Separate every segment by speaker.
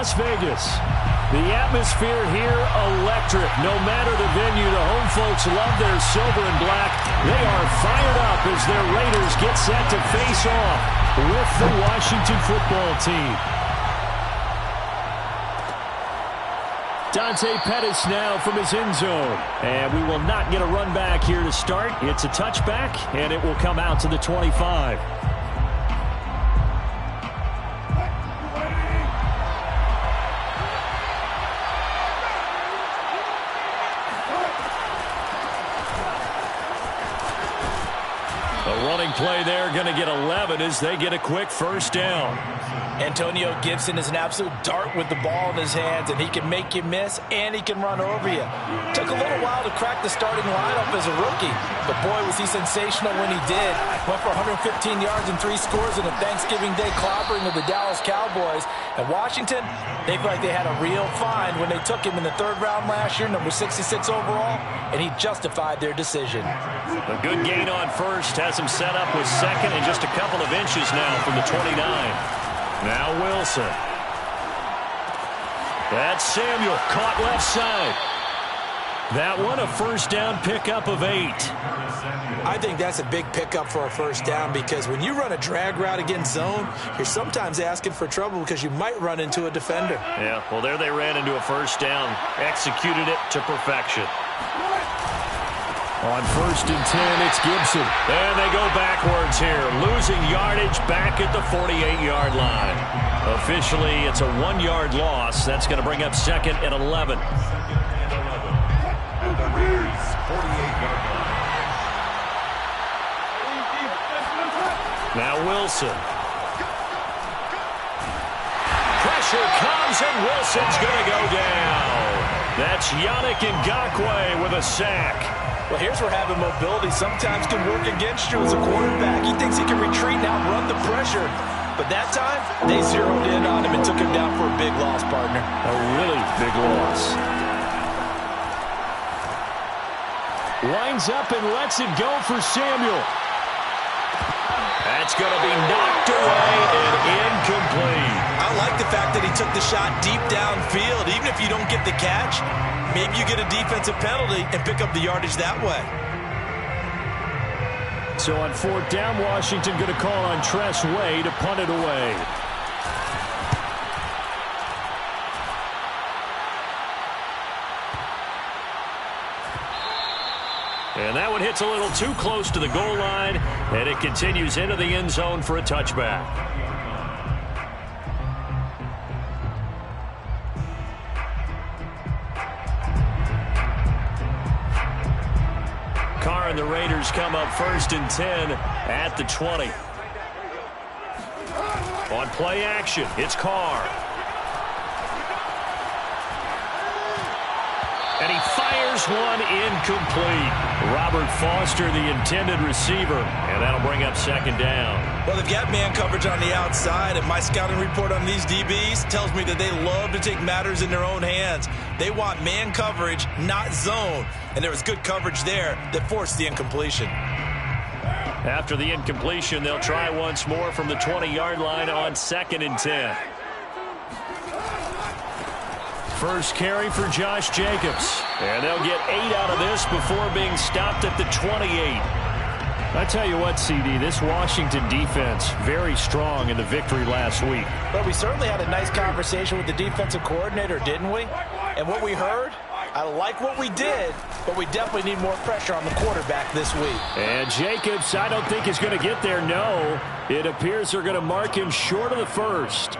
Speaker 1: Las Vegas. The atmosphere here, electric. No matter the venue, the home folks love their silver and black. They are fired up as their Raiders get set to face off with the Washington football team. Dante Pettis now from his end zone. And we will not get a run back here to start. It's a touchback, and it will come out to the 25. A running play there, going to get 11 as they get a quick first down.
Speaker 2: Antonio Gibson is an absolute dart with the ball in his hands, and he can make you miss, and he can run over you. Took a little while to crack the starting lineup as a rookie, but boy, was he sensational when he did. Went for 115 yards and 3 scores in a Thanksgiving Day clobbering of the Dallas Cowboys. And Washington, they feel like they had a real find when they took him in the 3rd round last year, number 66 overall, and he justified their decision.
Speaker 1: A good gain on first has him set up with second and just a couple of inches now from the 29. Now Wilson. That's Samuel, caught left side. That one a first down pickup of 8.
Speaker 2: I think that's a big pickup for a first down because when you run a drag route against zone, you're sometimes asking for trouble because you might run into a defender.
Speaker 1: Yeah, well, there they ran into a first down. Executed it to perfection. On 1st and 10, it's Gibson. And they go backwards here, losing yardage back at the 48-yard line. Officially, it's a 1-yard loss. That's going to bring up 2nd and 11. Now Wilson. Pressure comes, and Wilson's going to go down. That's Yannick Ngakoue with a sack.
Speaker 2: Well, here's where having mobility sometimes can work against you as a quarterback. He thinks he can retreat and outrun the pressure. But that time, they zeroed in on him and took him down for a big loss, partner.
Speaker 1: A really big loss. Lines up and lets it go for Samuel. That's going to be knocked away and incomplete.
Speaker 2: I like the fact that he took the shot deep downfield. Even if you don't get the catch, maybe you get a defensive penalty and pick up the yardage that way.
Speaker 1: So on 4th down, Washington going to call on Tress Way to punt it away. And that one hits a little too close to the goal line, and it continues into the end zone for a touchback. Carr and the Raiders come up 1st and 10 at the 20. On play action, it's Carr. And he fires one incomplete. Robert Foster, the intended receiver, and that'll bring up 2nd down.
Speaker 2: Well, they've got man coverage on the outside, and my scouting report on these DBs tells me that they love to take matters in their own hands. They want man coverage, not zone, and there was good coverage there that forced the incompletion.
Speaker 1: After the incompletion, they'll try once more from the 20-yard line on 2nd and 10. First carry for Josh Jacobs. And they'll get 8 out of this before being stopped at the 28. I tell you what, CD, this Washington defense, very strong in the victory last week.
Speaker 2: But we certainly had a nice conversation with the defensive coordinator, didn't we? And what we heard, I like what we did, but we definitely need more pressure on the quarterback this week.
Speaker 1: And Jacobs, I don't think is going to get there, no. It appears they're going to mark him short of the first.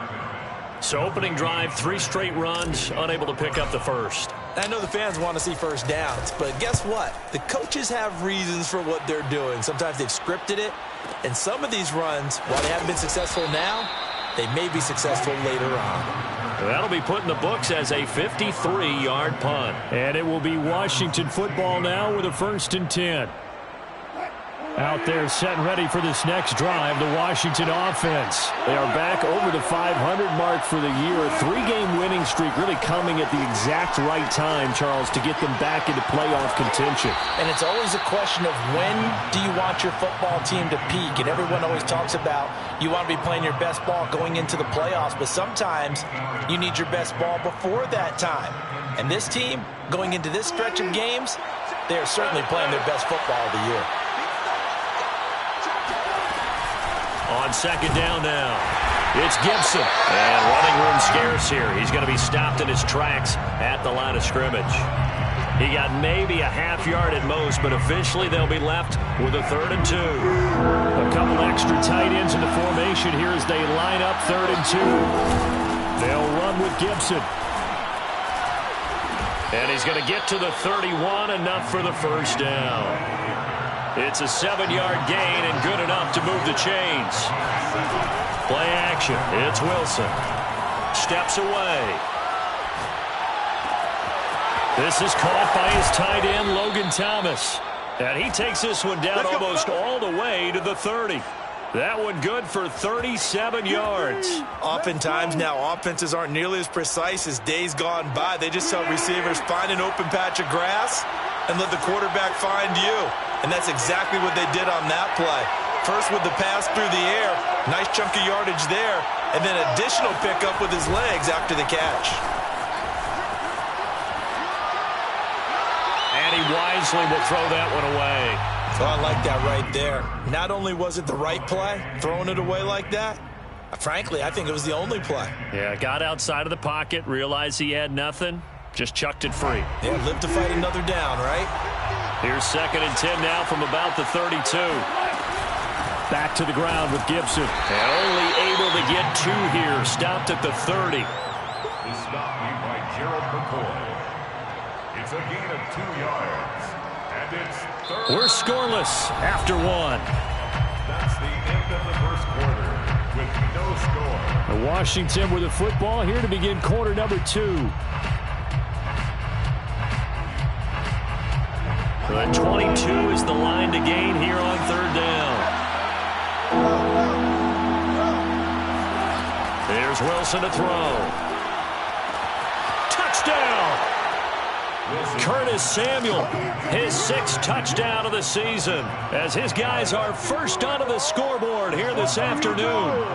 Speaker 1: So opening drive, 3 straight runs, unable to pick up the first.
Speaker 2: I know the fans want to see first downs, but guess what? The coaches have reasons for what they're doing. Sometimes they've scripted it, and some of these runs, while they haven't been successful now, they may be successful later on.
Speaker 1: That'll be put in the books as a 53-yard punt. And it will be Washington football now with a 1st and 10. Out there set and ready for this next drive, the Washington offense. They are back over the 500 mark for the year. A 3-game winning streak really coming at the exact right time, Charles, to get them back into playoff contention.
Speaker 2: And it's always a question of when do you want your football team to peak? And everyone always talks about you want to be playing your best ball going into the playoffs, but sometimes you need your best ball before that time. And this team, going into this stretch of games, they are certainly playing their best football of the year.
Speaker 1: On second down now, it's Gibson. And running room scarce here. He's going to be stopped in his tracks at the line of scrimmage. He got maybe a half yard at most, but officially they'll be left with a 3rd and 2. A couple extra tight ends in the formation here as they line up 3rd and 2. They'll run with Gibson. And he's going to get to the 31, enough for the first down. It's a 7-yard gain and good enough to move the chains. Play action. It's Wilson. Steps away. This is caught by his tight end, Logan Thomas. And he takes this one down almost all the way to the 30. That one good for 37 yards.
Speaker 2: Oftentimes now, offenses aren't nearly as precise as days gone by. They just tell receivers, find an open patch of grass and let the quarterback find you. And that's exactly what they did on that play. First with the pass through the air, nice chunk of yardage there, and then additional pickup with his legs after the catch.
Speaker 1: And he wisely will throw that one away.
Speaker 2: So I like that right there. Not only was it the right play, throwing it away like that, frankly, I think it was the only play.
Speaker 1: Yeah, got outside of the pocket, realized he had nothing, just chucked it free.
Speaker 2: Yeah, live to fight another down, right?
Speaker 1: Here's 2nd and 10 now from about the 32. Back to the ground with Gibson. And only able to get 2 here. Stopped at the 30.
Speaker 3: The stop made by Gerald McCoy. It's a gain of 2 yards. And it's 3rd.
Speaker 1: We're scoreless after 1.
Speaker 3: That's the end of the first quarter with no score.
Speaker 1: The Washington with the football here to begin quarter number 2. The 22 is the line to gain here on 3rd down. There's Wilson to throw. Touchdown! Curtis Samuel, his 6th touchdown of the season, as his guys are first onto the scoreboard here this afternoon.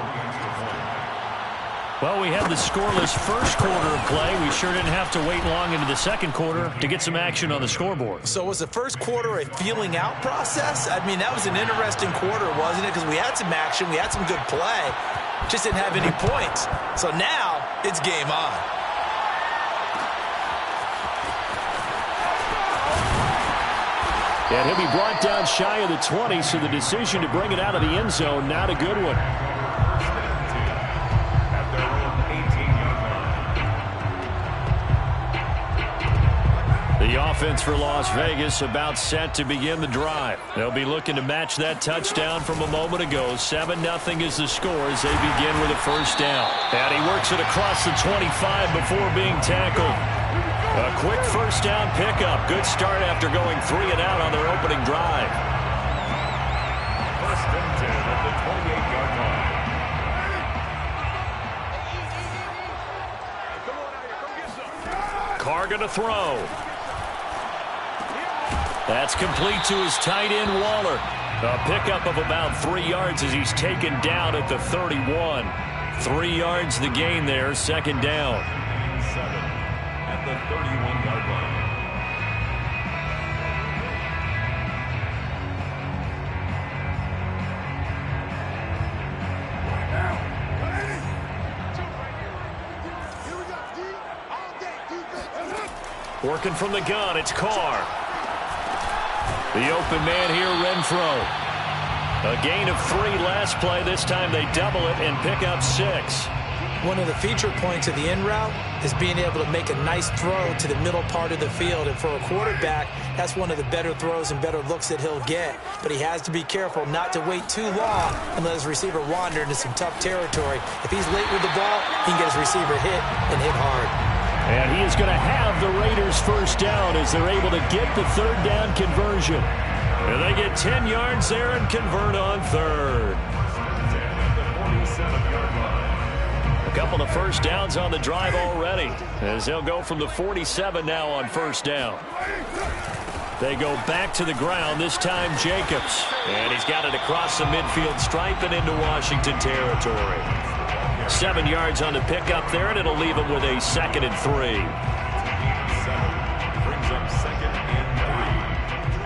Speaker 1: Well, we had the scoreless first quarter of play. We sure didn't have to wait long into the second quarter to get some action on the scoreboard.
Speaker 2: So was the first quarter a feeling out process? I mean, that was an interesting quarter, wasn't it? Because we had some action, we had some good play, just didn't have any points. So now it's game on.
Speaker 1: And he'll be brought down shy of the 20, so the decision to bring it out of the end zone, not a good one. The offense for Las Vegas about set to begin the drive. They'll be looking to match that touchdown from a moment ago. 7-0 is the score as they begin with a first down. And he works it across the 25 before being tackled. A quick first down pickup. Good start after going 3 and out on their opening drive.
Speaker 3: First and 10 at the 28-yard line.
Speaker 1: Carr going to throw. That's complete to his tight end, Waller. A pickup of about 3 yards as he's taken down at the 31. 3 yards the gain there, 2nd down.
Speaker 3: 7 at the 31-yard line.
Speaker 1: Working from the gun, it's Carr. The open man here, Renfro. A gain of 3 last play. This time they double it and pick up 6.
Speaker 2: One of the feature points of the in route is being able to make a nice throw to the middle part of the field. And for a quarterback, that's one of the better throws and better looks that he'll get. But he has to be careful not to wait too long and let his receiver wander into some tough territory. If he's late with the ball, he can get his receiver hit and hit hard.
Speaker 1: And he is going to have the Raiders first down as they're able to get the 3rd down conversion. And they get 10 yards there and convert on third. A couple of first downs on the drive already, as they'll go from the 47 now on first down. They go back to the ground, this time Jacobs. And he's got it across the midfield stripe and into Washington territory. 7 yards on the pickup there, and it'll leave him with a 2nd and 3.
Speaker 3: Brings up 2nd and 3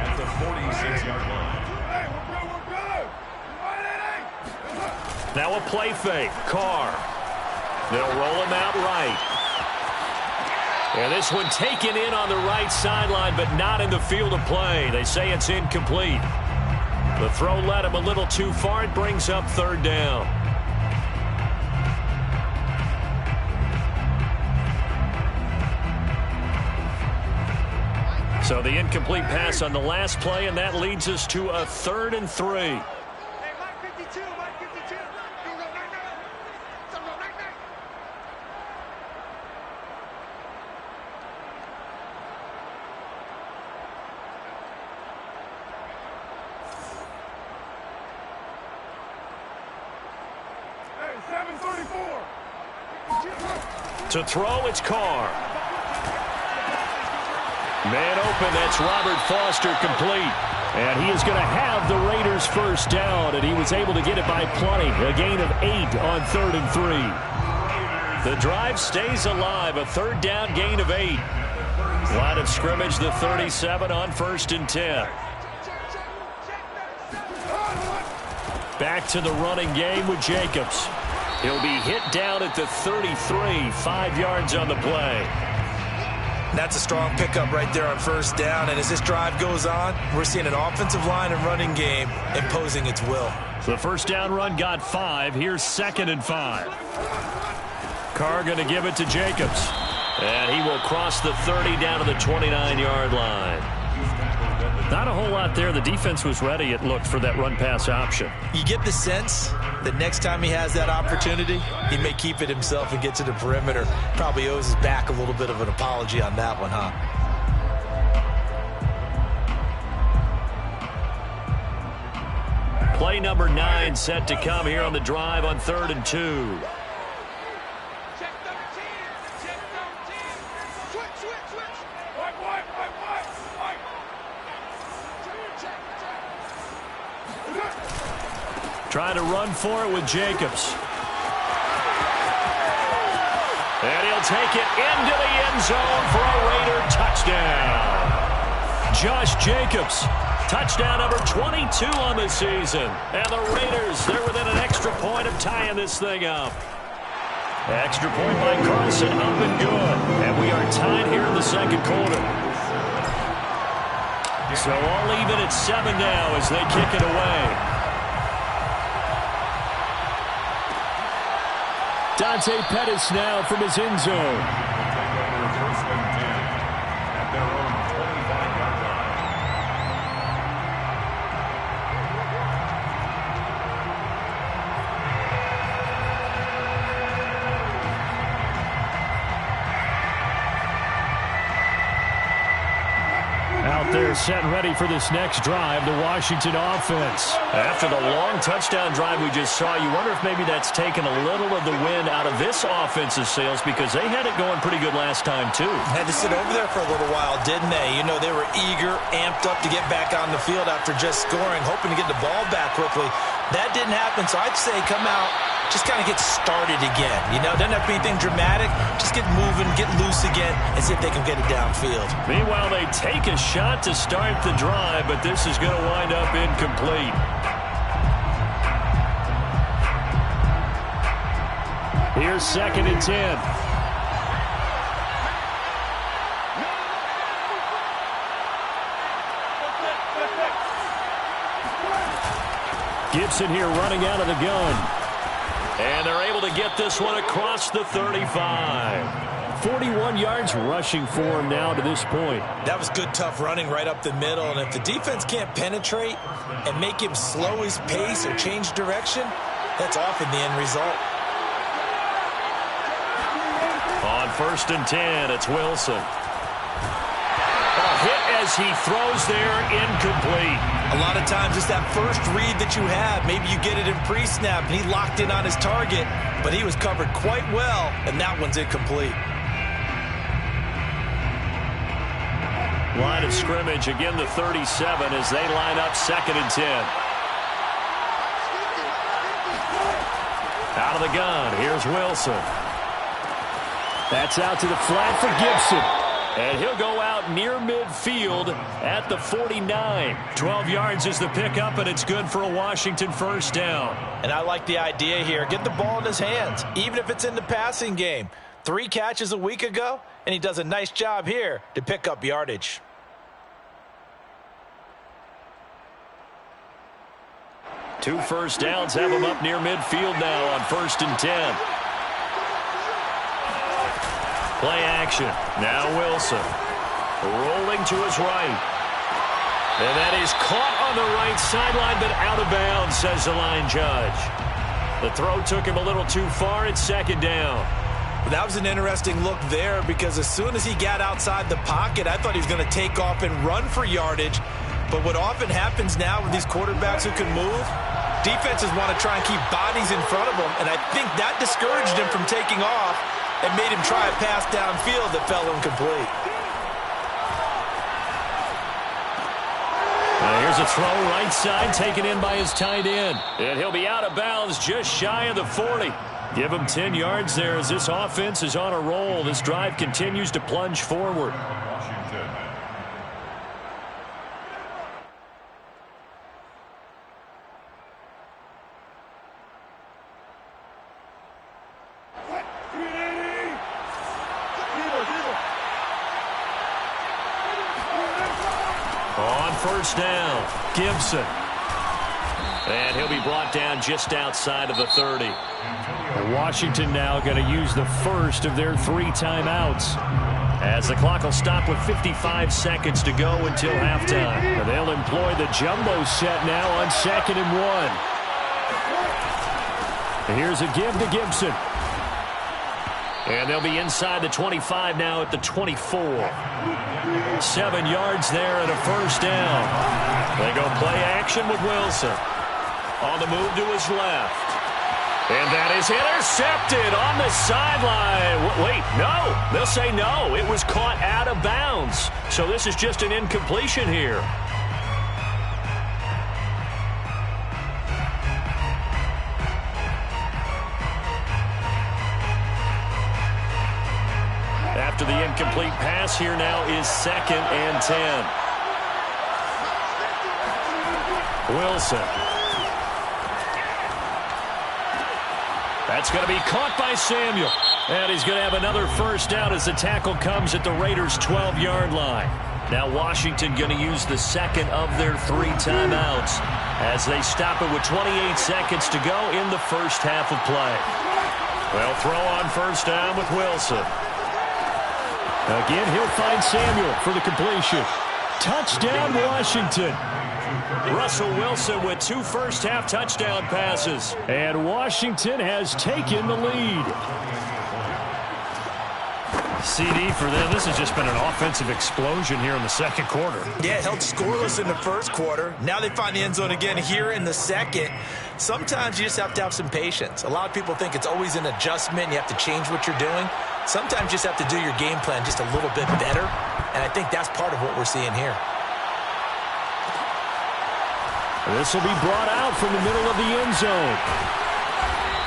Speaker 3: at the 46-yard line.
Speaker 1: Now a play fake. Carr. They'll roll him out right. And this one taken in on the right sideline, but not in the field of play. They say it's incomplete. The throw led him a little too far. It brings up third down. So the incomplete pass on the last play, and that leads us to a 3rd and 3. To throw, it's Carr. Man open, that's Robert Foster complete. And he is going to have the Raiders first down, and he was able to get it by plenty. A gain of 8 on 3rd and 3. The drive stays alive, a 3rd down gain of 8. Line of scrimmage, the 37 on 1st and 10. Back to the running game with Jacobs. He'll be hit down at the 33, 5 yards on the play.
Speaker 2: That's a strong pickup right there on first down, and as this drive goes on, we're seeing an offensive line and running game imposing its will.
Speaker 1: The first down run got 5. Here's 2nd and 5. Carr going to give it to Jacobs. And he will cross the 30 down to the 29-yard line. Not a whole lot there. The defense was ready, it looked, for that run-pass option.
Speaker 2: You get the sense that next time he has that opportunity, he may keep it himself and get to the perimeter. Probably owes his back a little bit of an apology on that one, huh?
Speaker 1: Play number 9 set to come here on the drive on 3rd and 2. Trying to run for it with Jacobs. And he'll take it into the end zone for a Raider touchdown. Josh Jacobs, touchdown number 22 on the season. And the Raiders, they're within an extra point of tying this thing up. Extra point by Carlson, up and good. And we are tied here in the 2nd quarter. So all even at 7 now as they kick it away. Dante Pettis now from his end zone.
Speaker 3: First and 10 at their own 25-yard line.
Speaker 1: Out there set ready for this next drive, the Washington offense. After the long touchdown drive we just saw, you wonder if maybe that's taken a little of the wind out of this offense's sails, because they had it going pretty good last time too.
Speaker 2: Had to sit over there for a little while, didn't they? You know, they were eager, amped up to get back on the field after just scoring, hoping to get the ball back quickly. That didn't happen, so I'd say come out, just kind of get started again. You know, doesn't have to be anything dramatic. Just get moving, get loose again, and see if they can get it downfield.
Speaker 1: Meanwhile, they take a shot to start the drive, but this is going to wind up incomplete. Here's 2nd and 10. Gibson here running out of the gun. And they're able to get this one across the 35. 41 yards rushing for him now to this point.
Speaker 2: That was good, tough running right up the middle. And if the defense can't penetrate and make him slow his pace or change direction, that's often the end result.
Speaker 1: On 1st and 10, it's Wilson. A hit as he throws there, incomplete.
Speaker 2: A lot of times it's that first read that you have. Maybe you get it in pre-snap, and he locked in on his target, but he was covered quite well, and that one's incomplete.
Speaker 1: Line of scrimmage, again the 37 as they line up 2nd and 10. Out of the gun, here's Wilson. That's out to the flat for Gibson. And he'll go out near midfield at the 49. 12 yards is the pickup, and it's good for a Washington first down.
Speaker 2: And I like the idea here. Get the ball in his hands, even if it's in the passing game. 3 catches a week ago, and he does a nice job here to pick up yardage.
Speaker 1: Two first downs have him up near midfield now on 1st and 10. Play action. Now Wilson. Rolling to his right. And that is caught on the right sideline, but out of bounds, says the line judge. The throw took him a little too far. It's 2nd down.
Speaker 2: That was an interesting look there because as soon as he got outside the pocket, I thought he was going to take off and run for yardage. But what often happens now with these quarterbacks who can move, defenses want to try and keep bodies in front of them, and I think that discouraged him from taking off and made him try a pass downfield that fell incomplete.
Speaker 1: Here's a throw right side taken in by his tight end. And he'll be out of bounds just shy of the 40. Give him 10 yards there as this offense is on a roll. This drive continues to plunge forward. On first down, Gibson. And he'll be brought down just outside of the 30. Washington now going to use the first of their 3 timeouts, as the clock will stop with 55 seconds to go until halftime. And they'll employ the jumbo set now on 2nd and 1. Here's a give to Gibson. And they'll be inside the 25 now at the 24. 7 yards there and a first down. They go play action with Wilson. On the move to his left. And that is intercepted on the sideline. Wait, no. They'll say no. It was caught out of bounds. So this is just an incompletion here. After the incomplete pass, here now is 2nd and 10. Wilson. That's going to be caught by Samuel. And he's going to have another first down as the tackle comes at the Raiders' 12-yard line. Now Washington going to use the 2nd of their 3 timeouts as they stop it with 28 seconds to go in the first half of play. Well, throw on first down with Wilson. Again, he'll find Samuel for the completion. Touchdown, Washington. Russell Wilson with 2 first-half touchdown passes. And Washington has taken the lead. CD for them. This has just been an offensive explosion here in the 2nd quarter.
Speaker 2: Yeah, held scoreless in the 1st quarter. Now they find the end zone again here in the 2nd. Sometimes you just have to have some patience. A lot of people think it's always an adjustment. You have to change what you're doing. Sometimes you just have to do your game plan just a little bit better. And I think that's part of what we're seeing here.
Speaker 1: This will be brought out from the middle of the end zone.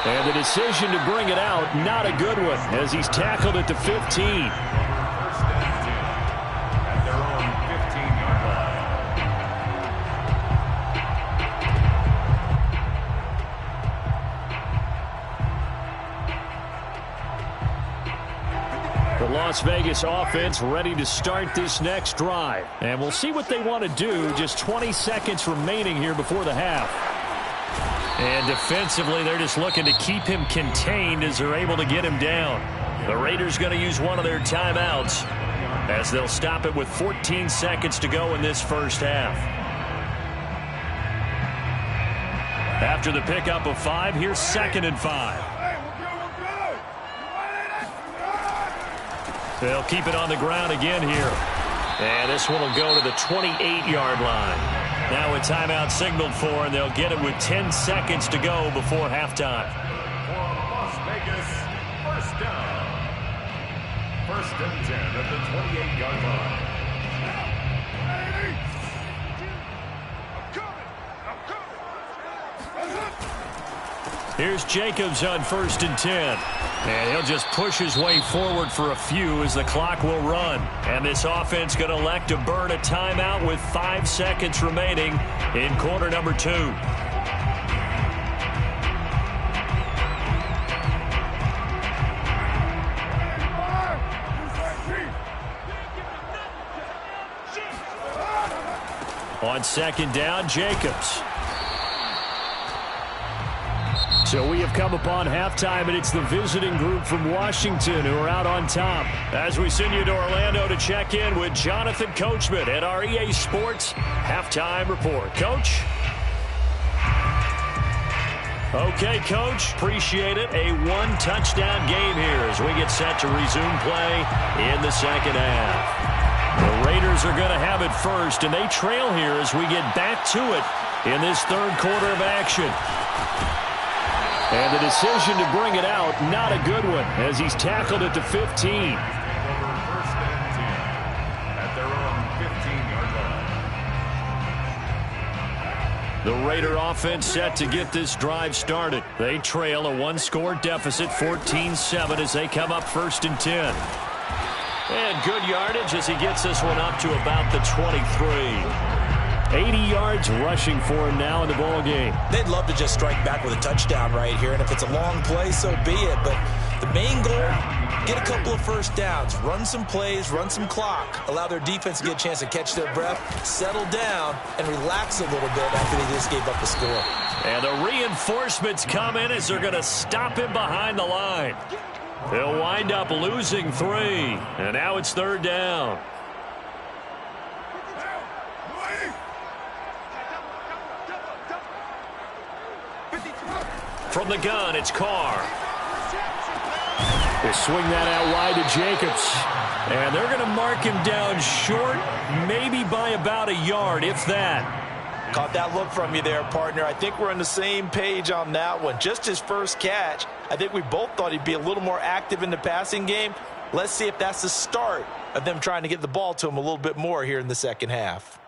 Speaker 1: And the decision to bring it out, not a good one, as he's tackled at the 15.
Speaker 3: At their own 15-yard line.
Speaker 1: The Las Vegas offense ready to start this next drive. And we'll see what they want to do. Just 20 seconds remaining here before the half. And defensively, they're just looking to keep him contained as they're able to get him down. The Raiders going to use one of their timeouts as they'll stop it with 14 seconds to go in this first half. After the pickup of 5, here's 2nd and 5. They'll keep it on the ground again here. And this one will go to the 28-yard line. Now a timeout signaled for, and they'll get it with 10 seconds to go before halftime.
Speaker 3: For Las Vegas, first down. First and 10 at the 28-yard line.
Speaker 1: Here's Jacobs on first and 10. And he'll just push his way forward for a few as the clock will run. And this offense going to elect to burn a timeout with 5 seconds remaining in quarter number 2. On second down, Jacobs. So we have come upon halftime, and it's the visiting group from Washington who are out on top. As we send you to Orlando to check in with Jonathan Coachman at our EA Sports Halftime Report. Coach? Okay, Coach. Appreciate it. A one-touchdown game here as we get set to resume play in the second half. The Raiders are going to have it first, and they trail here as we get back to it in this third quarter of action. And the decision to bring it out, not a good one, as he's tackled at the 15.
Speaker 3: First and 10 at their own 15-yard line.
Speaker 1: The Raider offense set to get this drive started. They trail a one-score deficit, 14-7, as they come up first and 10. And good yardage as he gets this one up to about the 23. 80 yards rushing for him now in the ball game.
Speaker 2: They'd love to just strike back with a touchdown right here, and if it's a long play, so be it. But the main goal, get a couple of first downs, run some plays, run some clock, allow their defense to get a chance to catch their breath, settle down, and relax a little bit after they just gave up the score.
Speaker 1: And the reinforcements come in as they're going to stop him behind the line. They'll wind up losing 3, and now it's third down. From the gun, it's Carr. They swing that out wide to Jacobs. And they're going to mark him down short, maybe by about a yard, if that.
Speaker 2: Caught that look from you there, partner. I think we're on the same page on that one. Just his first catch. I think we both thought he'd be a little more active in the passing game. Let's see if that's the start of them trying to get the ball to him a little bit more here in the second half.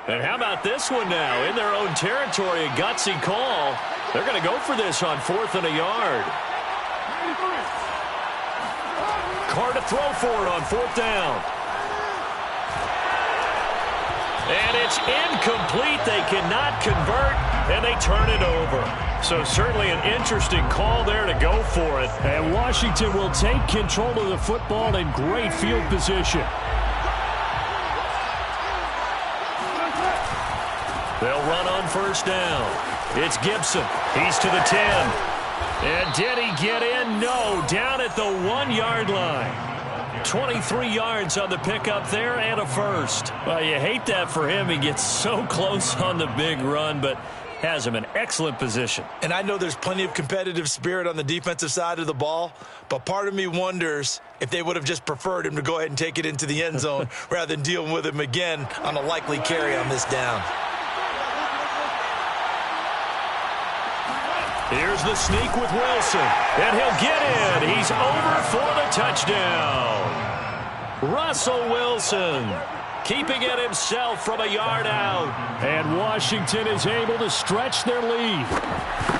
Speaker 1: And how about this one now? In their own territory, a gutsy call. They're going to go for this on 4th and a yard. Carr to throw for it on 4th down. And it's incomplete. They cannot convert, and they turn it over. So certainly an interesting call there to go for it. And Washington will take control of the football in great field position. They'll run on first down. It's Gibson. He's to the 10. And did he get in? No. Down at the 1-yard line. 23 yards on the pickup there and a first. Well, you hate that for him. He gets so close on the big run, but has him in excellent position.
Speaker 2: And I know there's plenty of competitive spirit on the defensive side of the ball, but part of me wonders if they would have just preferred him to go ahead and take it into the end zone rather than dealing with him again on a likely carry on this down.
Speaker 1: Here's the sneak with Wilson, and he'll get in. He's over for the touchdown. Russell Wilson keeping it himself from a yard out. And Washington is able to stretch their lead.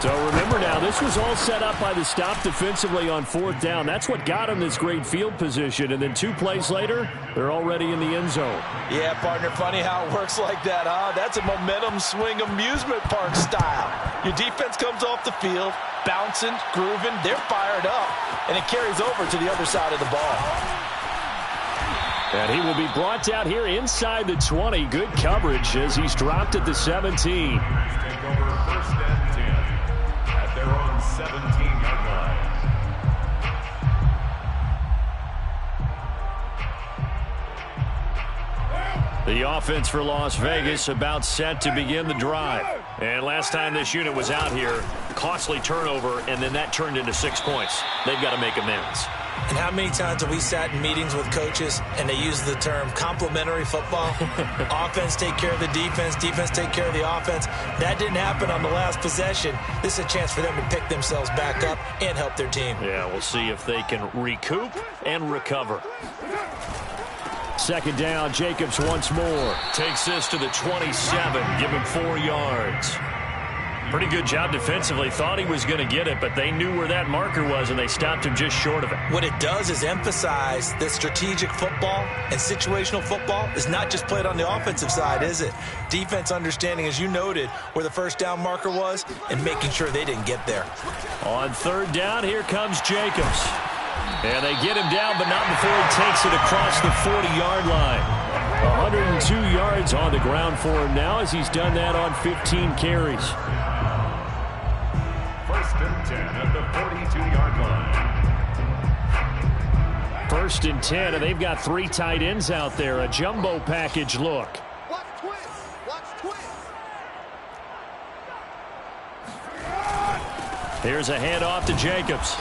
Speaker 1: So remember now, this was all set up by the stop defensively on 4th down. That's what got them this great field position. And then 2 plays later, they're already in the end zone.
Speaker 2: Yeah, partner, funny how it works like that, huh? That's a momentum swing amusement park style. Your defense comes off the field, bouncing, grooving, they're fired up, and it carries over to the other side of the ball.
Speaker 1: And he will be brought down here inside the 20. Good coverage as he's dropped at the 17.
Speaker 3: Take over first and 10 at their own 17-yard line.
Speaker 1: The offense for Las Vegas about set to begin the drive. And last time this unit was out here, costly turnover, and then that turned into 6 points. They've got to make amends.
Speaker 2: And how many times have we sat in meetings with coaches and they use the term complementary football? Offense take care of the defense, defense take care of the offense. That didn't happen on the last possession. This is a chance for them to pick themselves back up and help their team.
Speaker 1: Yeah, we'll see if they can recoup and recover. Second down, Jacobs once more. Takes this to the 27, give him 4 yards. Pretty good job defensively. Thought he was going to get it, but they knew where that marker was, and they stopped him just short of it.
Speaker 2: What it does is emphasize that strategic football and situational football is not just played on the offensive side, is it? Defense understanding, as you noted, where the first down marker was and making sure they didn't get there.
Speaker 1: On third down, here comes Jacobs. And they get him down, but not before he takes it across the 40-yard line. 102 yards on the ground for him now as he's done that on 15 carries.
Speaker 3: First and 10 at the 42-yard line.
Speaker 1: First and 10, and they've got 3 tight ends out there. A jumbo package look.
Speaker 4: Watch twist. Watch twist.
Speaker 1: Here's a handoff to Jacobs.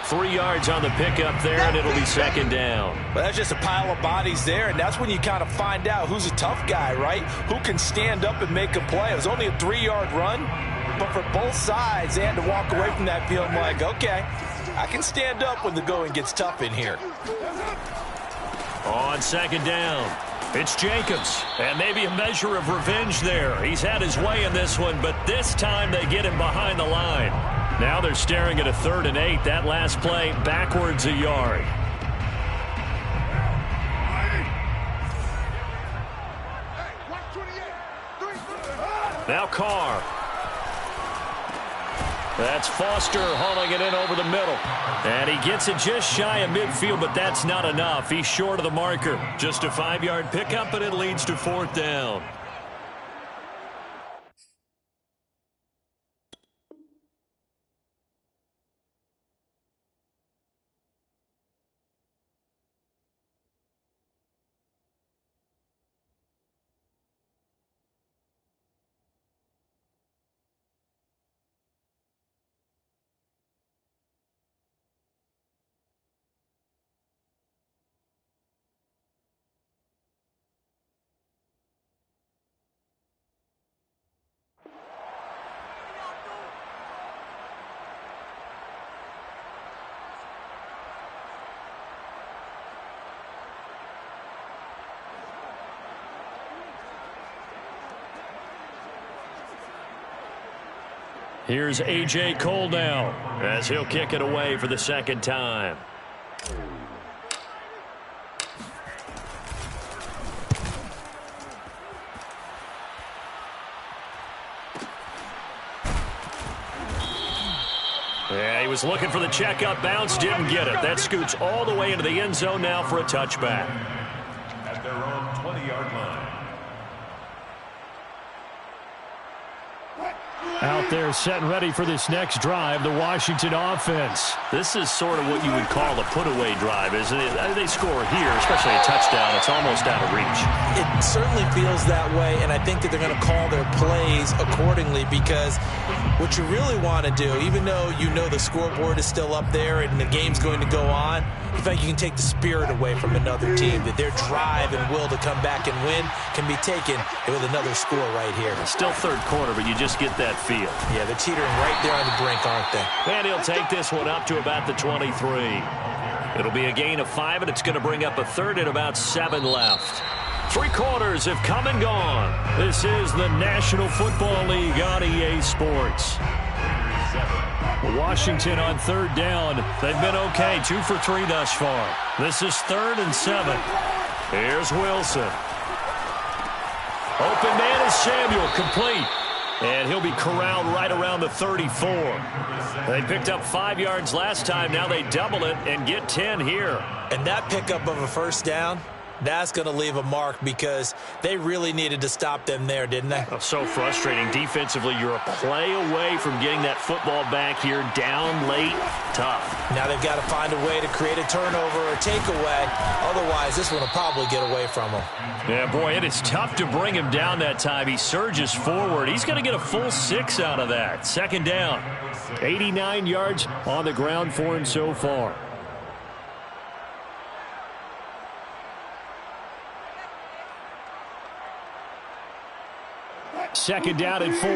Speaker 1: 3 yards on the pickup there, and it'll be second down.
Speaker 2: Well, that's just a pile of bodies there, and that's when you kind of find out who's a tough guy, right? Who can stand up and make a play. It was only a 3-yard run, but for both sides, they had to walk away from that field like, okay, I can stand up when the going gets tough in here.
Speaker 1: On second down, it's Jacobs, and maybe a measure of revenge there. He's had his way in this one, but this time they get him behind the line. Now they're staring at a 3rd and 8. That last play backwards a yard. Now Carr. That's Foster hauling it in over the middle. And he gets it just shy of midfield, but that's not enough. He's short of the marker. Just a 5-yard pickup, and it leads to 4th down. Here's A.J. Cole now as he'll kick it away for the second time. Yeah, he was looking for the checkup bounce, didn't get it. That scoots all the way into the end zone now for a touchback.
Speaker 3: At their own 20-yard line.
Speaker 1: Out there set and ready for this next drive, the Washington offense. This is sort of what you would call a put-away drive, isn't it? They score here, especially a touchdown. It's almost out of reach.
Speaker 2: It certainly feels that way, and I think that they're going to call their plays accordingly because what you really want to do, even though you know the scoreboard is still up there and the game's going to go on, you think you can take the spirit away from another team, that their drive and will to come back and win can be taken with another score right here.
Speaker 1: Still third quarter, but you just get that feel.
Speaker 2: Yeah, they're teetering right there on the brink, aren't they?
Speaker 1: And he'll take this one up to about the 23. It'll be a gain of 5, and it's going to bring up a 3rd and about 7 left. 3 quarters have come and gone. This is the National Football League on EA Sports. Washington on 3rd down. They've been okay, 2 for 3 thus far. This is 3rd and 7. Here's Wilson. Open man is Samuel, complete. And he'll be corralled right around the 34. They picked up 5 yards last time. Now they double it and get 10 here.
Speaker 2: And that pickup of a first down That's going to leave a mark because they really needed to stop them there, didn't they?
Speaker 1: Oh, so frustrating. Defensively, you're a play away from getting that football back here. Down late, tough.
Speaker 2: Now they've got to find a way to create a turnover or a takeaway. Otherwise, this one will probably get away from them.
Speaker 1: Yeah, boy, it is tough to bring him down that time. He surges forward. He's going to get a full 6 out of that. Second down. 89 yards on the ground for him so far. Second down and 4.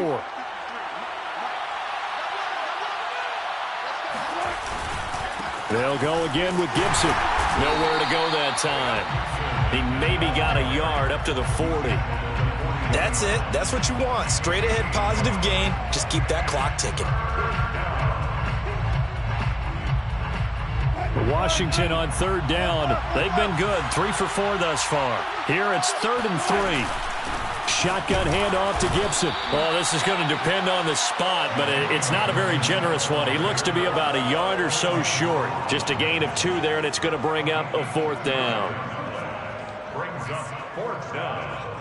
Speaker 1: They'll go again with Gibson. Nowhere to go that time. He maybe got a yard up to the 40.
Speaker 2: That's it. That's what you want. Straight ahead positive gain. Just keep that clock ticking.
Speaker 1: Washington on third down. They've been good. 3 for 4 thus far. Here it's 3rd and 3. Shotgun handoff to Gibson. Well, this is going to depend on the spot, but it's not a very generous one. He looks to be about a yard or so short. Just a gain of 2 there, and it's going to bring up a 4th down.
Speaker 3: Brings up 4th down.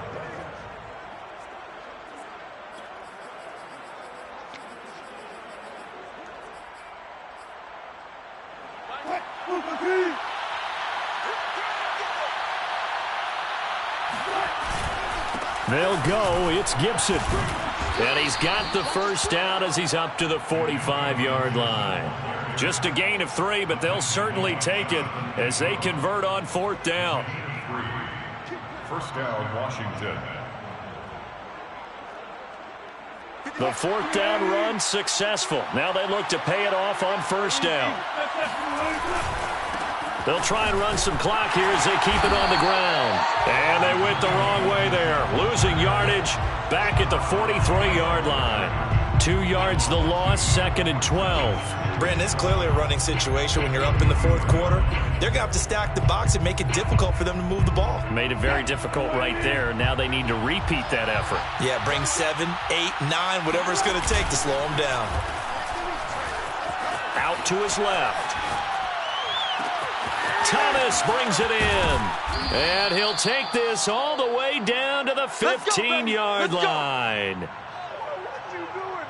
Speaker 1: They'll go. It's Gibson. And he's got the first down as he's up to the 45-yard line. Just a gain of 3, but they'll certainly take it as they convert on 4th down.
Speaker 3: First down, Washington.
Speaker 1: The 4th down run successful. Now they look to pay it off on 1st down. They'll try and run some clock here as they keep it on the ground. And they went the wrong way there. Losing yardage back at the 43-yard line. 2 yards the loss, 2nd and 12.
Speaker 2: Brandon, it's clearly a running situation when you're up in the 4th quarter. They're going to have to stack the box and make it difficult for them to move the ball.
Speaker 1: Made it very difficult right there. Now they need to repeat that effort.
Speaker 2: Yeah, bring 7, 8, 9, whatever it's going to take to slow them down.
Speaker 1: Out to his left. Thomas brings it in. And he'll take this all the way down to the 15-yard line.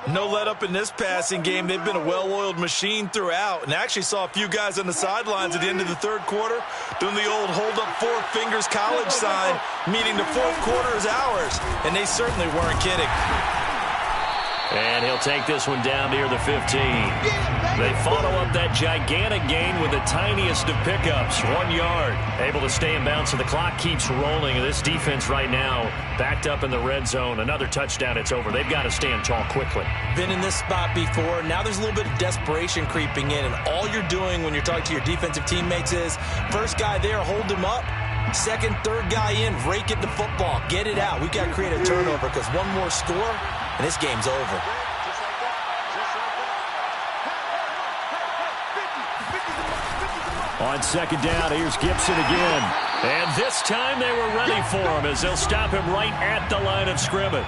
Speaker 2: No let up in this passing game. They've been a well-oiled machine throughout. And actually saw a few guys on the sidelines at the end of the 3rd quarter doing the old hold up 4 fingers college sign, meaning the 4th quarter is ours. And they certainly weren't kidding.
Speaker 1: And he'll take this one down near the 15. They follow up that gigantic gain with the tiniest of pickups, 1 yard. Able to stay in bounds, so the clock keeps rolling. This defense right now backed up in the red zone. Another touchdown, it's over. They've got to stand tall quickly.
Speaker 2: Been in this spot before. Now there's a little bit of desperation creeping in, and all you're doing when you're talking to your defensive teammates is, first guy there, hold him up. 2nd, 3rd guy in, rake at the football. Get it out. We've got to create a turnover because one more score, and this game's over.
Speaker 1: On 2nd down, here's Gibson again. And this time they were ready for him as they'll stop him right at the line of scrimmage.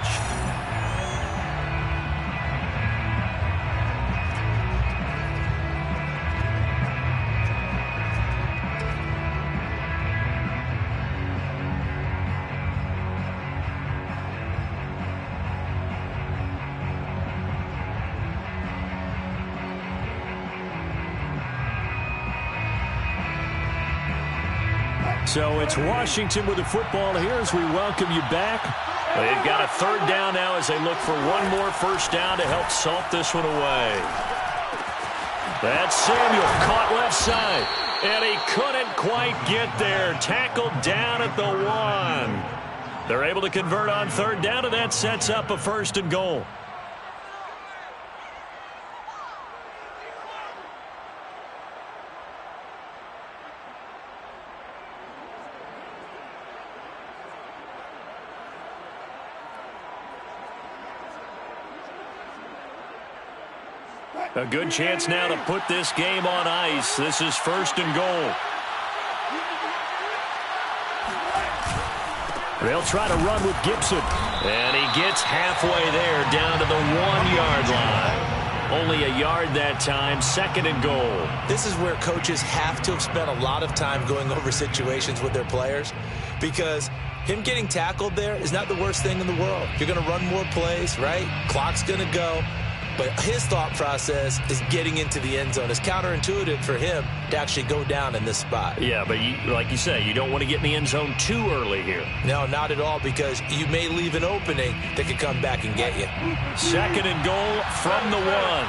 Speaker 1: So it's Washington with the football here as we welcome you back. They've got a 3rd down now as they look for one more first down to help salt this one away. That's Samuel caught left side, and he couldn't quite get there. Tackled down at the 1. They're able to convert on 3rd down, and that sets up a 1st and goal. A good chance now to put this game on ice. This is 1st and goal. They'll try to run with Gibson. And he gets halfway there down to the 1-yard line. Only a yard that time, 2nd and goal.
Speaker 2: This is where coaches have to have spent a lot of time going over situations with their players. because him getting tackled there is not the worst thing in the world. You're going to run more plays, right? Clock's going to go. But his thought process is getting into the end zone. It's counterintuitive for him to actually go down in this spot.
Speaker 1: Yeah, but like you say, you don't want to get in the end zone too early here.
Speaker 2: No, not at all, because you may leave an opening that could come back and get you.
Speaker 1: 2nd and goal from the 1.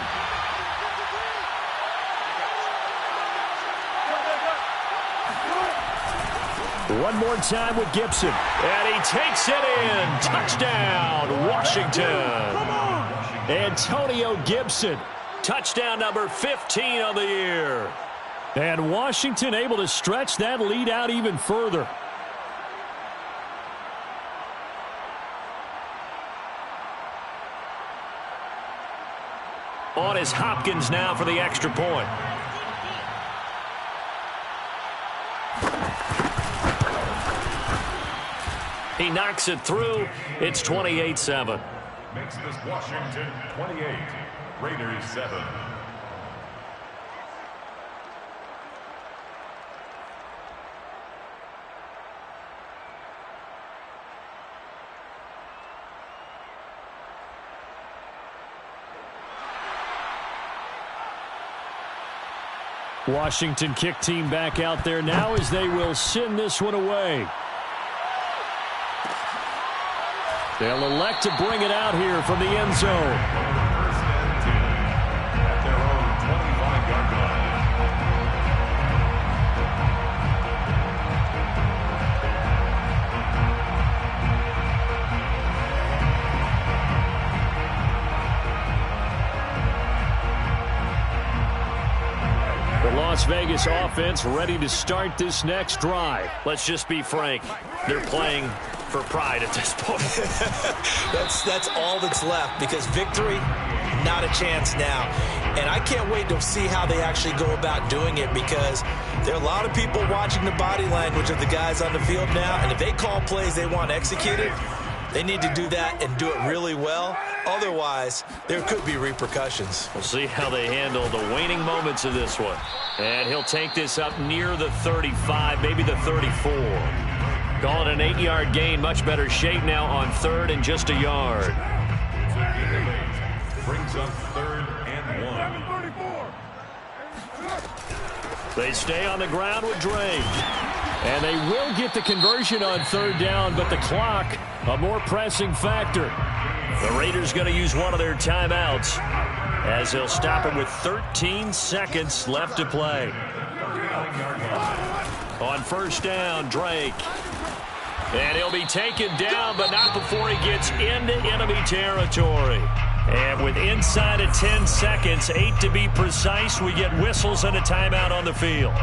Speaker 1: One more time with Gibson. And he takes it in. Touchdown, Washington. Antonio Gibson. Touchdown number 15 on the year. And Washington able to stretch that lead out even further. On is Hopkins now for the extra point. He knocks it through. It's 28-7.
Speaker 3: Makes this Washington 28, Raiders 7.
Speaker 1: Washington kick team back out there now as they will send this one away. They'll elect to bring it out here from the end zone.
Speaker 3: 1st and 10 at their own 25-yard line.
Speaker 1: The Las Vegas offense ready to start this next drive. Let's just be frank. They're playing for pride at this point.
Speaker 2: That's all that's left, because victory, not a chance now. And I can't wait to see how they actually go about doing it, because there are a lot of people watching the body language of the guys on the field now, and if they call plays they want executed, they need to do that and do it really well. Otherwise, there could be repercussions.
Speaker 1: We'll see how they handle the waning moments of this one. And he'll take this up near the 35, maybe the 34. Call it an 8-yard gain. Much better shape now on 3rd and just a yard.
Speaker 3: Brings up 3rd and 1.
Speaker 1: They stay on the ground with Drake. And they will get the conversion on 3rd down, but the clock, a more pressing factor. The Raiders going to use one of their timeouts as they'll stop it with 13 seconds left to play. On 1st down, Drake. And he'll be taken down, but not before he gets into enemy territory. And with inside of 10 seconds, 8 to be precise, we get whistles and a timeout on the field.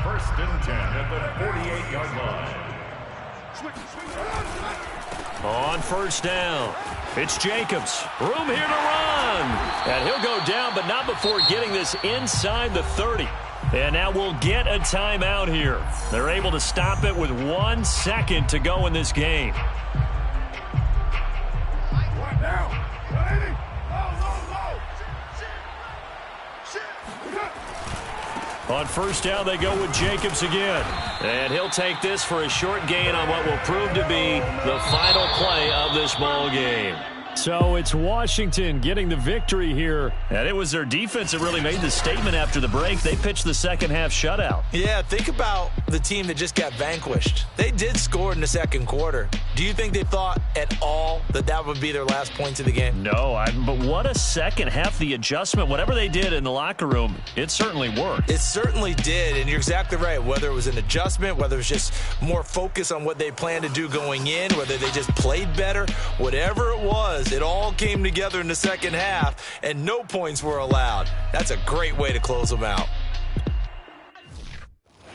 Speaker 3: 1st and 10 at the 48-yard line.
Speaker 1: On 1st down, it's Jacobs. Room here to run. And he'll go down, but not before getting this inside the 30. And now we'll get a timeout here. They're able to stop it with 1 second to go in this game. On 1st down, they go with Jacobs again. And he'll take this for a short gain on what will prove to be the final play of this ball game. So it's Washington getting the victory here. And it was their defense that really made the statement after the break. They pitched the second-half shutout.
Speaker 2: Yeah, think about the team that just got vanquished. They did score in the 2nd quarter. Do you think they thought at all that that would be their last points of the game?
Speaker 1: No, but what a second half. The adjustment, whatever they did in the locker room, it certainly worked.
Speaker 2: It certainly did, and you're exactly right. Whether it was an adjustment, whether it was just more focus on what they planned to do going in, whether they just played better, whatever it was, it all came together in the second half, and no points were allowed. That's a great way to close them out.